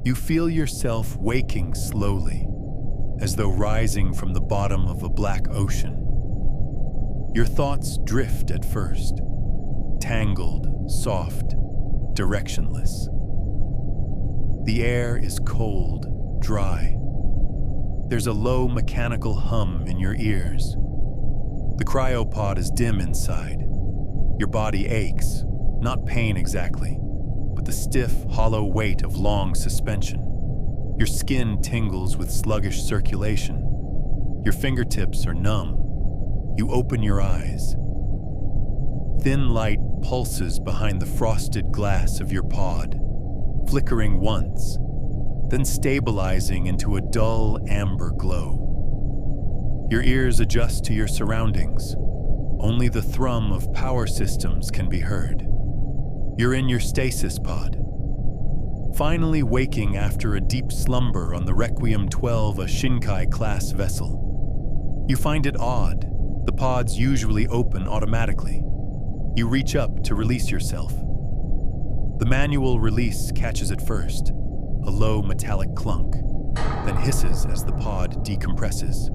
You feel yourself waking slowly, as though rising from the bottom of a black ocean. Your thoughts drift at first, tangled, soft, directionless. The air is cold, dry. There's a low mechanical hum in your ears. The cryopod is dim inside. Your body aches, not pain exactly, but the stiff, hollow weight of long suspension. Your skin tingles with sluggish circulation. Your fingertips are numb. You open your eyes. Thin light pulses behind the frosted glass of your pod, flickering once, then stabilizing into a dull amber glow. Your ears adjust to your surroundings. Only the thrum of power systems can be heard. You're in your stasis pod, finally waking after a deep slumber on the Requiem 12, a Shinkai-class vessel. You find it odd. The pods usually open automatically. You reach up to release yourself. The manual release catches it first, a low metallic clunk, then hisses as the pod decompresses.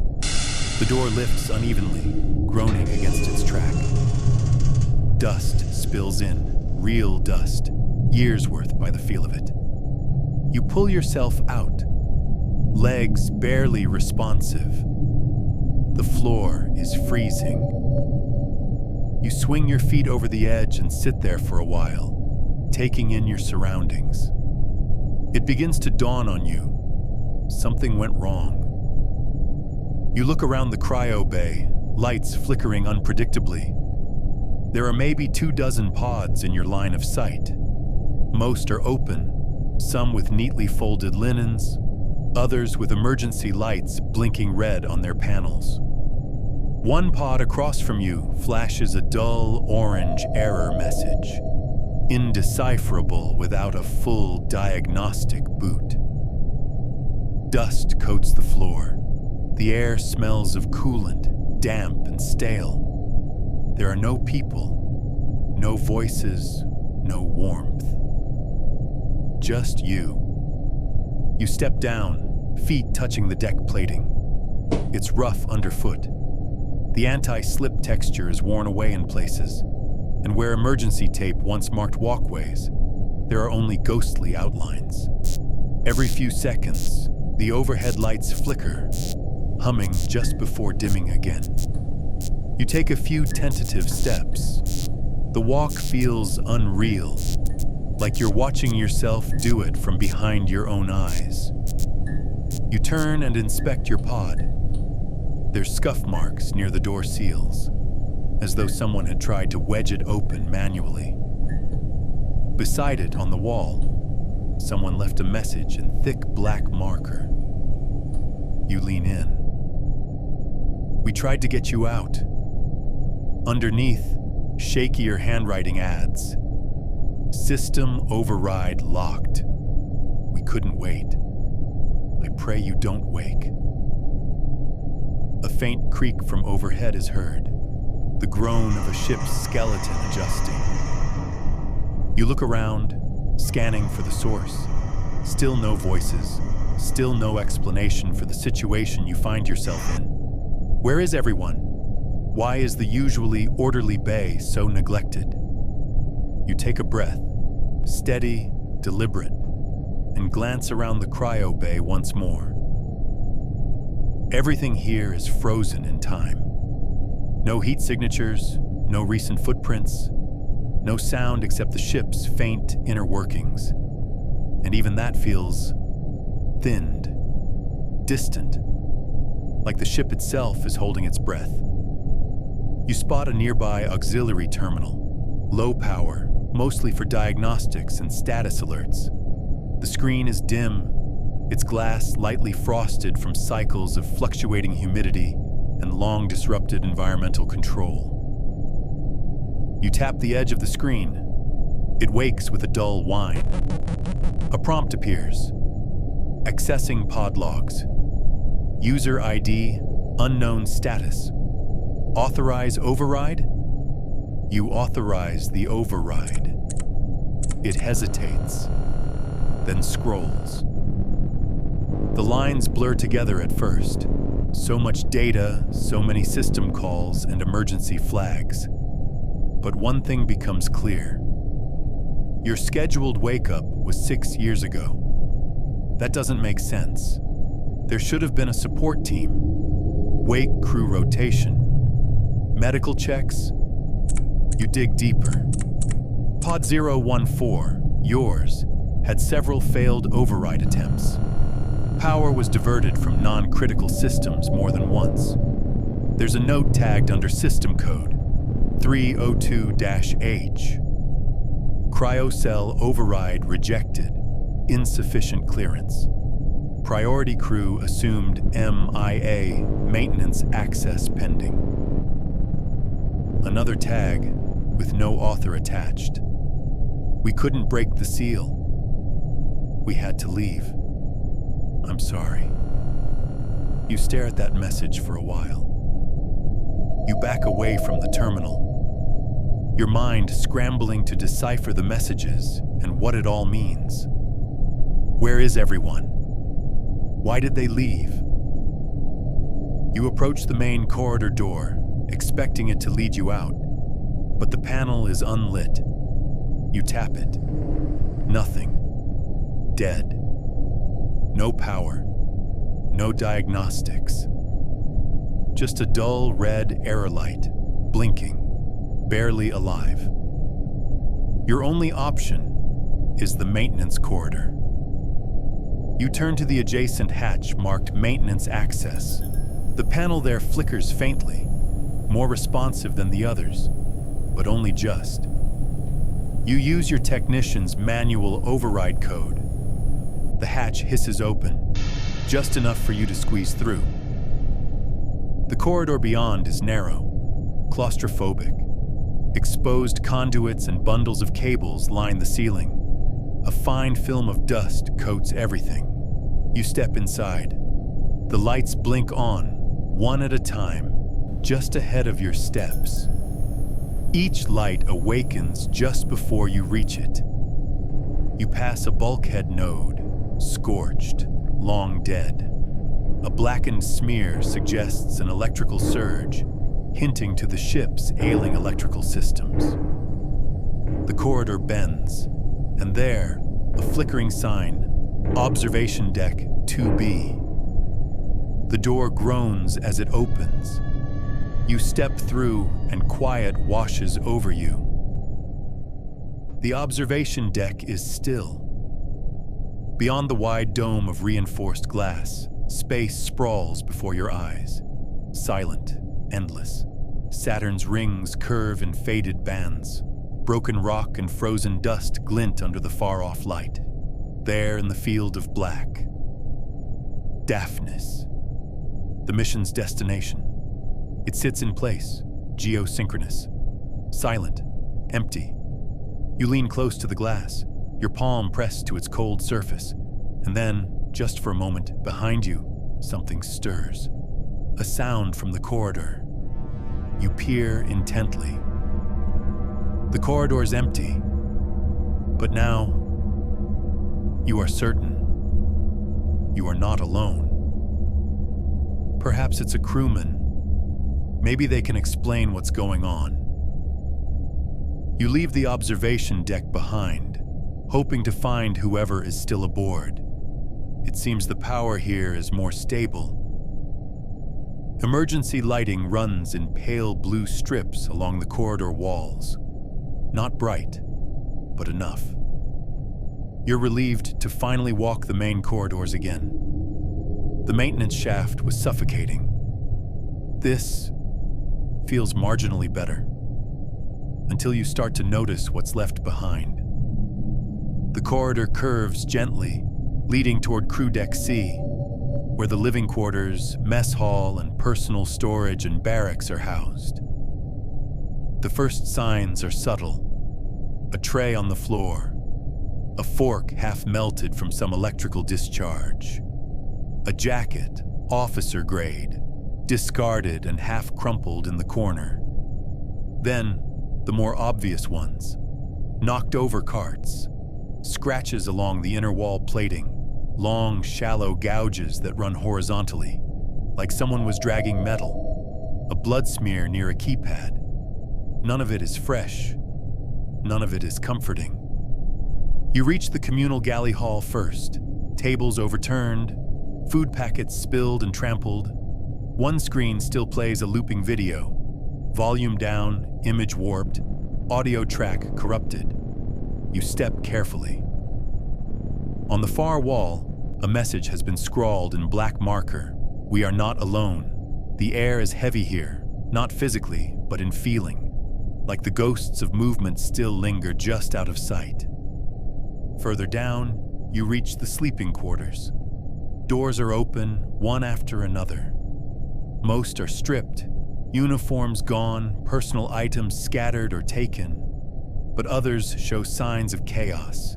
The door lifts unevenly, groaning against its track. Dust spills in, real dust, years' worth by the feel of it. You pull yourself out, legs barely responsive. The floor is freezing. You swing your feet over the edge and sit there for a while, taking in your surroundings. It begins to dawn on you. Something went wrong. You look around the cryo bay, lights flickering unpredictably. There are maybe 24 pods in your line of sight. Most are open, some with neatly folded linens, others with emergency lights blinking red on their panels. One pod across from you flashes a dull orange error message, indecipherable without a full diagnostic boot. Dust coats the floor. The air smells of coolant, damp and stale. There are no people, no voices, no warmth. Just you. You step down, feet touching the deck plating. It's rough underfoot. The anti-slip texture is worn away in places, and where emergency tape once marked walkways, there are only ghostly outlines. Every few seconds, the overhead lights flicker, humming just before dimming again. You take a few tentative steps. The walk feels unreal, like you're watching yourself do it from behind your own eyes. You turn and inspect your pod. There's scuff marks near the door seals, as though someone had tried to wedge it open manually. Beside it on the wall, someone left a message in thick black marker. You lean in. We tried to get you out. Underneath, shakier handwriting adds, "System override locked. We couldn't wait. I pray you don't wake." A faint creak from overhead is heard, the groan of a ship's skeleton adjusting. You look around, scanning for the source. Still no voices, still no explanation for the situation you find yourself in. Where is everyone? Why is the usually orderly bay so neglected? You take a breath, steady, deliberate, and glance around the cryo bay once more. Everything here is frozen in time. No heat signatures, no recent footprints, no sound except the ship's faint inner workings. And even that feels thinned, distant, like the ship itself is holding its breath. You spot a nearby auxiliary terminal, low power, mostly for diagnostics and status alerts. The screen is dim, its glass lightly frosted from cycles of fluctuating humidity and long disrupted environmental control. You tap the edge of the screen. It wakes with a dull whine. A prompt appears. Accessing pod logs. User ID, unknown status. Authorize override? You authorize the override. It hesitates, then scrolls. The lines blur together at first. So much data, so many system calls and emergency flags. But one thing becomes clear. Your scheduled wake-up was 6 years ago. That doesn't make sense. There should have been a support team. Wake crew rotation. Medical checks. You dig deeper. Pod 014, yours, had several failed override attempts. Power was diverted from non-critical systems more than once. There's a note tagged under system code 302-H. Cryocell override rejected. Insufficient clearance. Priority crew assumed MIA, maintenance access pending. Another tag with no author attached. We couldn't break the seal. We had to leave. I'm sorry. You stare at that message for a while. You back away from the terminal, your mind scrambling to decipher the messages and what it all means. Where is everyone? Why did they leave? You approach the main corridor door, expecting it to lead you out, but the panel is unlit. You tap it. Nothing. Dead. No power. No diagnostics. Just a dull red error light, blinking, barely alive. Your only option is the maintenance corridor. You turn to the adjacent hatch marked Maintenance Access. The panel there flickers faintly, more responsive than the others, but only just. You use your technician's manual override code. The hatch hisses open, just enough for you to squeeze through. The corridor beyond is narrow, claustrophobic. Exposed conduits and bundles of cables line the ceiling. A fine film of dust coats everything. You step inside. The lights blink on, one at a time, just ahead of your steps. Each light awakens just before you reach it. You pass a bulkhead node, scorched, long dead. A blackened smear suggests an electrical surge, hinting to the ship's ailing electrical systems. The corridor bends, and there, a flickering sign, Observation Deck 2B. The door groans as it opens. You step through, and quiet washes over you. The observation deck is still. Beyond the wide dome of reinforced glass, space sprawls before your eyes. Silent, endless. Saturn's rings curve in faded bands. Broken rock and frozen dust glint under the far-off light. There in the field of black. Daphnis. The mission's destination. It sits in place, geosynchronous. Silent, empty. You lean close to the glass, your palm pressed to its cold surface, and then, just for a moment, behind you, something stirs. A sound from the corridor. You peer intently. The corridor's empty, but now, you are certain you are not alone. Perhaps it's a crewman. Maybe they can explain what's going on. You leave the observation deck behind, hoping to find whoever is still aboard. It seems the power here is more stable. Emergency lighting runs in pale blue strips along the corridor walls. Not bright, but enough. You're relieved to finally walk the main corridors again. The maintenance shaft was suffocating. This feels marginally better, until you start to notice what's left behind. The corridor curves gently, leading toward Crew Deck C, where the living quarters, mess hall, and personal storage and barracks are housed. The first signs are subtle. A tray on the floor, a fork half melted from some electrical discharge, a jacket, officer grade, discarded and half crumpled in the corner. Then, the more obvious ones, knocked over carts, scratches along the inner wall plating, long, shallow gouges that run horizontally, like someone was dragging metal, a blood smear near a keypad. None of it is fresh. None of it is comforting. You reach the communal galley hall first. Tables overturned, food packets spilled and trampled. One screen still plays a looping video. Volume down, image warped, audio track corrupted. You step carefully. On the far wall, a message has been scrawled in black marker. We are not alone. The air is heavy here, not physically, but in feeling. Like the ghosts of movement still linger just out of sight. Further down, you reach the sleeping quarters. Doors are open, one after another. Most are stripped, uniforms gone, personal items scattered or taken. But others show signs of chaos.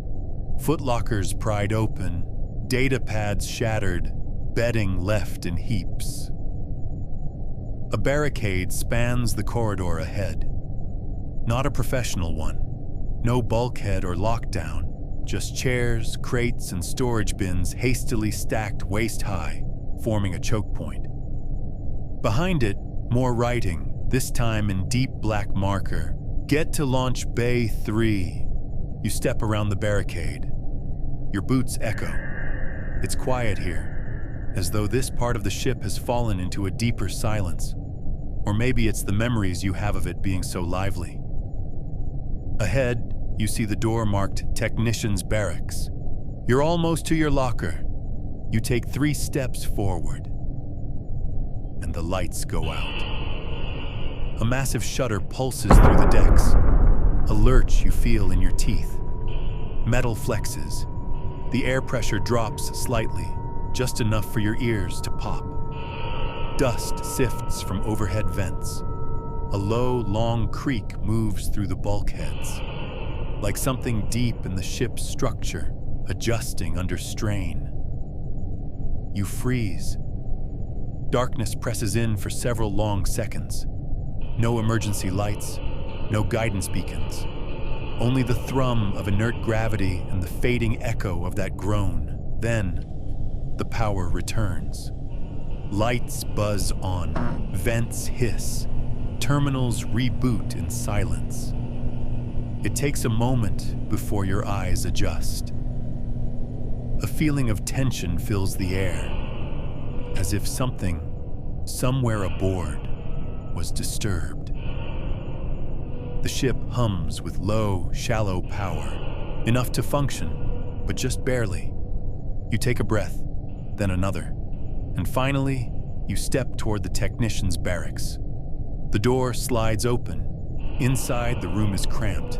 Footlockers pried open, data pads shattered, bedding left in heaps. A barricade spans the corridor ahead. Not a professional one. No bulkhead or lockdown. Just chairs, crates, and storage bins hastily stacked waist-high, forming a choke point. Behind it, more writing, this time in deep black marker. Get to launch Bay 3. You step around the barricade. Your boots echo. It's quiet here, as though this part of the ship has fallen into a deeper silence. Or maybe it's the memories you have of it being so lively. Ahead, you see the door marked Technician's Barracks. You're almost to your locker. You take 3 steps forward, and the lights go out. A massive shudder pulses through the decks. A lurch you feel in your teeth. Metal flexes. The air pressure drops slightly, just enough for your ears to pop. Dust sifts from overhead vents. A low, long creak moves through the bulkheads, like something deep in the ship's structure, adjusting under strain. You freeze. Darkness presses in for several long seconds. No emergency lights, no guidance beacons. Only the thrum of inert gravity and the fading echo of that groan. Then, the power returns. Lights buzz on, vents hiss, terminals reboot in silence. It takes a moment before your eyes adjust. A feeling of tension fills the air, as if something, somewhere aboard, was disturbed. The ship hums with low, shallow power, enough to function, but just barely. You take a breath, then another, and finally, you step toward the technician's barracks. The door slides open. Inside, the room is cramped,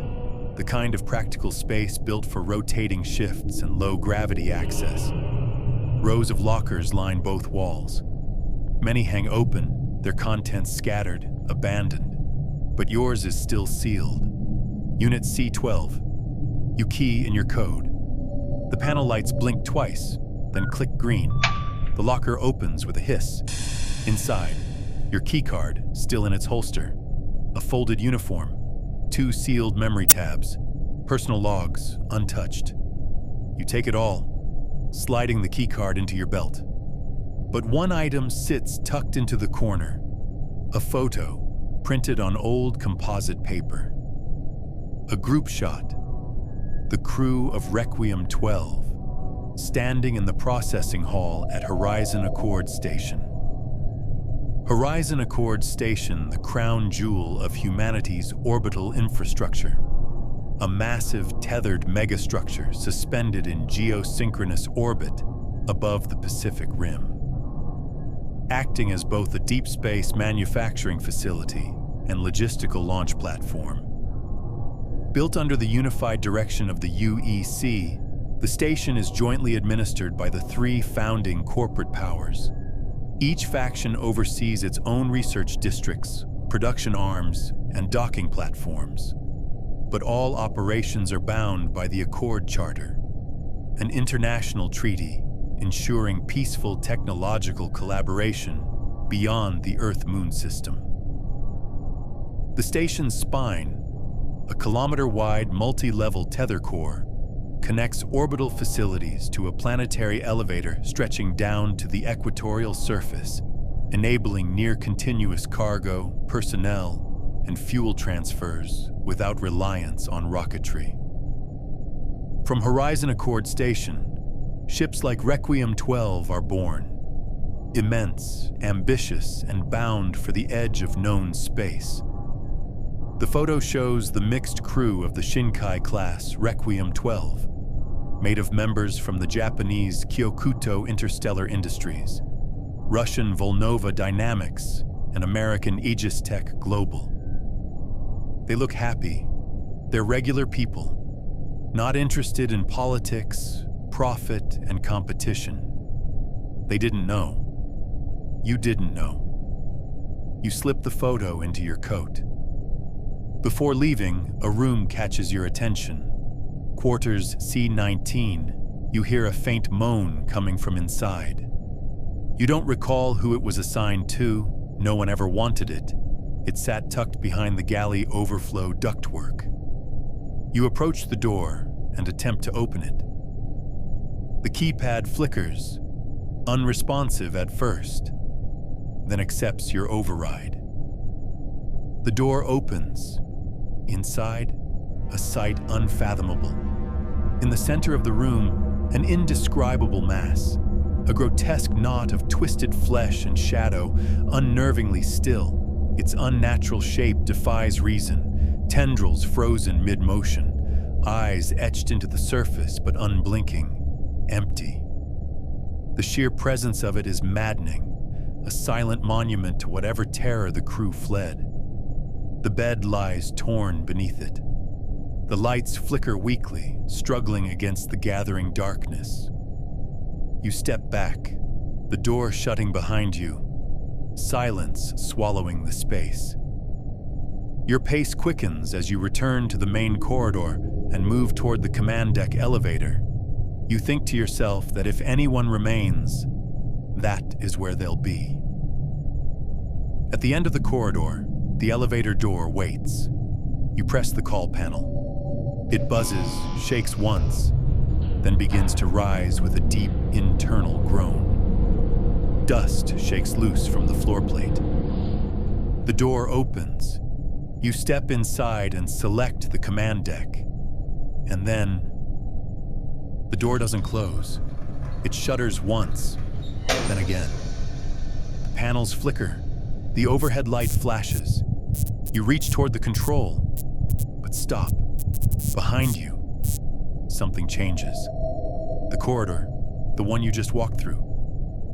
the kind of practical space built for rotating shifts and low-gravity access. Rows of lockers line both walls. Many hang open, their contents scattered, abandoned. But yours is still sealed. Unit C12. You key in your code. The panel lights blink twice, then click green. The locker opens with a hiss. Inside, your keycard still in its holster. A folded uniform, 2 sealed memory tabs, personal logs untouched. You take it all, sliding the keycard into your belt. But one item sits tucked into the corner. A photo, printed on old composite paper. A group shot. The crew of Requiem 12, standing in the processing hall at Horizon Accord Station. Horizon Accord Station, the crown jewel of humanity's orbital infrastructure. A massive tethered megastructure suspended in geosynchronous orbit above the Pacific Rim. Acting as both a deep space manufacturing facility and logistical launch platform. Built under the unified direction of the UEC, the station is jointly administered by the 3 founding corporate powers. Each faction oversees its own research districts, production arms, and docking platforms. But all operations are bound by the Accord Charter, an international treaty ensuring peaceful technological collaboration beyond the Earth-Moon system. The station's spine, a kilometer-wide multi-level tether core, connects orbital facilities to a planetary elevator stretching down to the equatorial surface, enabling near-continuous cargo, personnel, and fuel transfers without reliance on rocketry. From Horizon Accord Station, ships like Requiem 12 are born. Immense, ambitious, and bound for the edge of known space. The photo shows the mixed crew of the Shinkai-class Requiem 12, made of members from the Japanese Kyokuto Interstellar Industries, Russian Volnova Dynamics, and American Aegis Tech Global. They look happy. They're regular people, not interested in politics, profit, and competition. They didn't know. You didn't know. You slip the photo into your coat. Before leaving, a room catches your attention. Quarters C19, you hear a faint moan coming from inside. You don't recall who it was assigned to, no one ever wanted it. It sat tucked behind the galley overflow ductwork. You approach the door and attempt to open it. The keypad flickers, unresponsive at first, then accepts your override. The door opens. Inside, a sight unfathomable. In the center of the room, an indescribable mass, a grotesque knot of twisted flesh and shadow, unnervingly still. Its unnatural shape defies reason, tendrils frozen mid-motion, eyes etched into the surface but unblinking, empty. The sheer presence of it is maddening, a silent monument to whatever terror the crew fled. The bed lies torn beneath it. The lights flicker weakly, struggling against the gathering darkness. You step back, the door shutting behind you, silence swallowing the space. Your pace quickens as you return to the main corridor and move toward the command deck elevator. You think to yourself that if anyone remains, that is where they'll be. At the end of the corridor, the elevator door waits. You press the call panel. It buzzes, shakes once, then begins to rise with a deep internal groan. Dust shakes loose from the floor plate. The door opens. You step inside and select the command deck. And then, the door doesn't close. It shudders once, then again. The panels flicker. The overhead light flashes. You reach toward the control, but stop. Behind you, something changes. The corridor, the one you just walked through,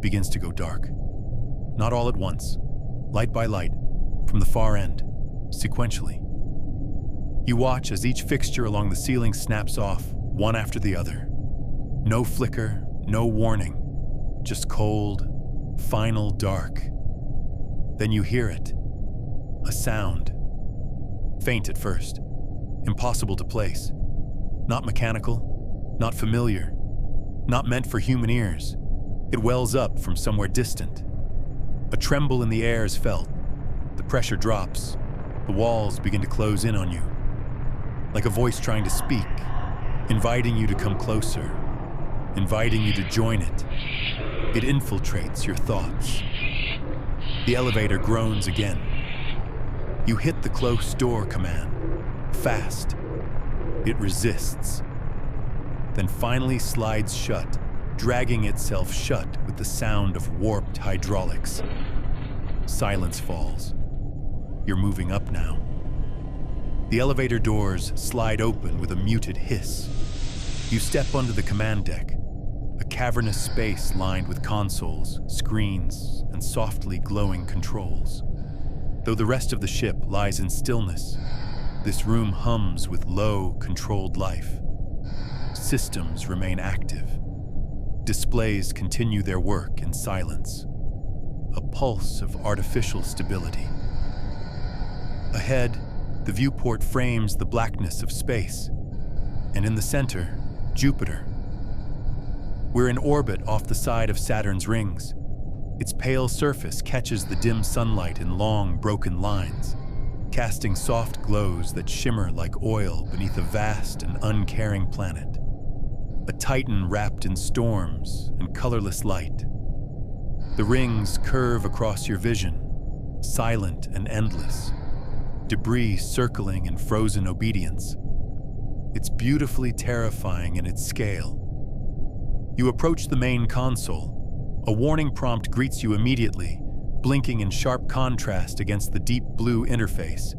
begins to go dark. Not all at once, light by light, from the far end, sequentially. You watch as each fixture along the ceiling snaps off, one after the other. No flicker, no warning, just cold, final dark. Then you hear it. A sound. Faint at first. Impossible to place. Not mechanical, not familiar, not meant for human ears. It wells up from somewhere distant. A tremble in the air is felt. The pressure drops. The walls begin to close in on you. Like a voice trying to speak, inviting you to come closer, inviting you to join it. It infiltrates your thoughts. The elevator groans again. You hit the close door command. Fast. It resists. Then finally slides shut, dragging itself shut with the sound of warped hydraulics. Silence falls. You're moving up now. The elevator doors slide open with a muted hiss. You step onto the command deck, a cavernous space lined with consoles, screens, and softly glowing controls. Though the rest of the ship lies in stillness, this room hums with low, controlled life. Systems remain active. Displays continue their work in silence. A pulse of artificial stability. Ahead, the viewport frames the blackness of space, and in the center, Jupiter. We're in orbit off the side of Saturn's rings. Its pale surface catches the dim sunlight in long, broken lines, casting soft glows that shimmer like oil beneath a vast and uncaring planet. a titan wrapped in storms and colorless light. The rings curve across your vision, silent and endless, debris circling in frozen obedience. It's beautifully terrifying in its scale. You approach the main console. A warning prompt greets you immediately, blinking in sharp contrast against the deep blue interface.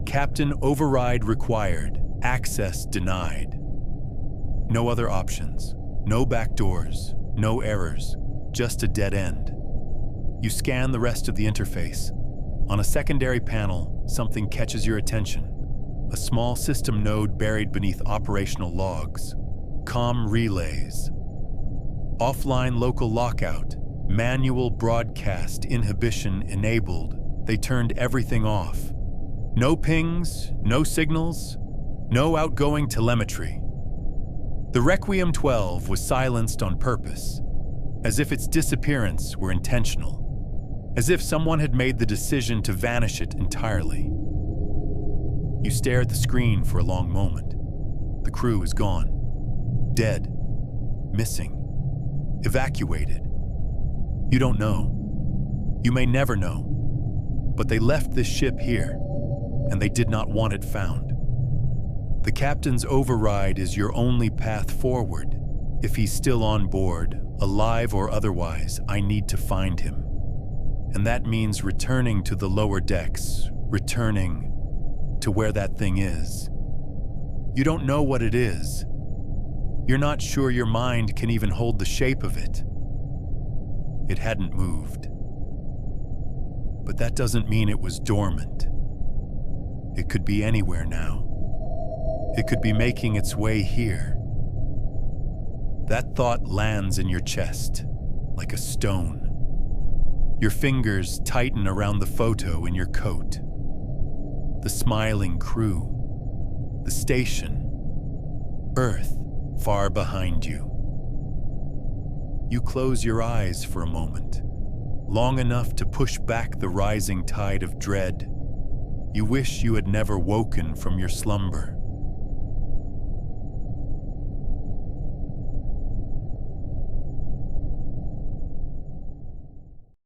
Captain override required, access denied. No other options, no backdoors, no errors, just a dead end. You scan the rest of the interface. On a secondary panel, something catches your attention. A small system node buried beneath operational logs. COM relays. Offline local lockout. Manual broadcast inhibition enabled. They turned everything off. No pings, no signals, no outgoing telemetry. The Requiem 12 was silenced on purpose, as if its disappearance were intentional, as if someone had made the decision to vanish it entirely. You stare at the screen for a long moment. The crew is gone. Dead. Missing. Evacuated. You don't know. You may never know. But they left this ship here, and they did not want it found. The captain's override is your only path forward. If he's still on board, alive or otherwise, I need to find him. And that means returning to the lower decks, returning to where that thing is. You don't know what it is. You're not sure your mind can even hold the shape of it. It hadn't moved. But that doesn't mean it was dormant. It could be anywhere now. It could be making its way here. That thought lands in your chest, like a stone. Your fingers tighten around the photo in your coat. The smiling crew. The station. Earth, far behind you. You close your eyes for a moment, long enough to push back the rising tide of dread. You wish you had never woken from your slumber.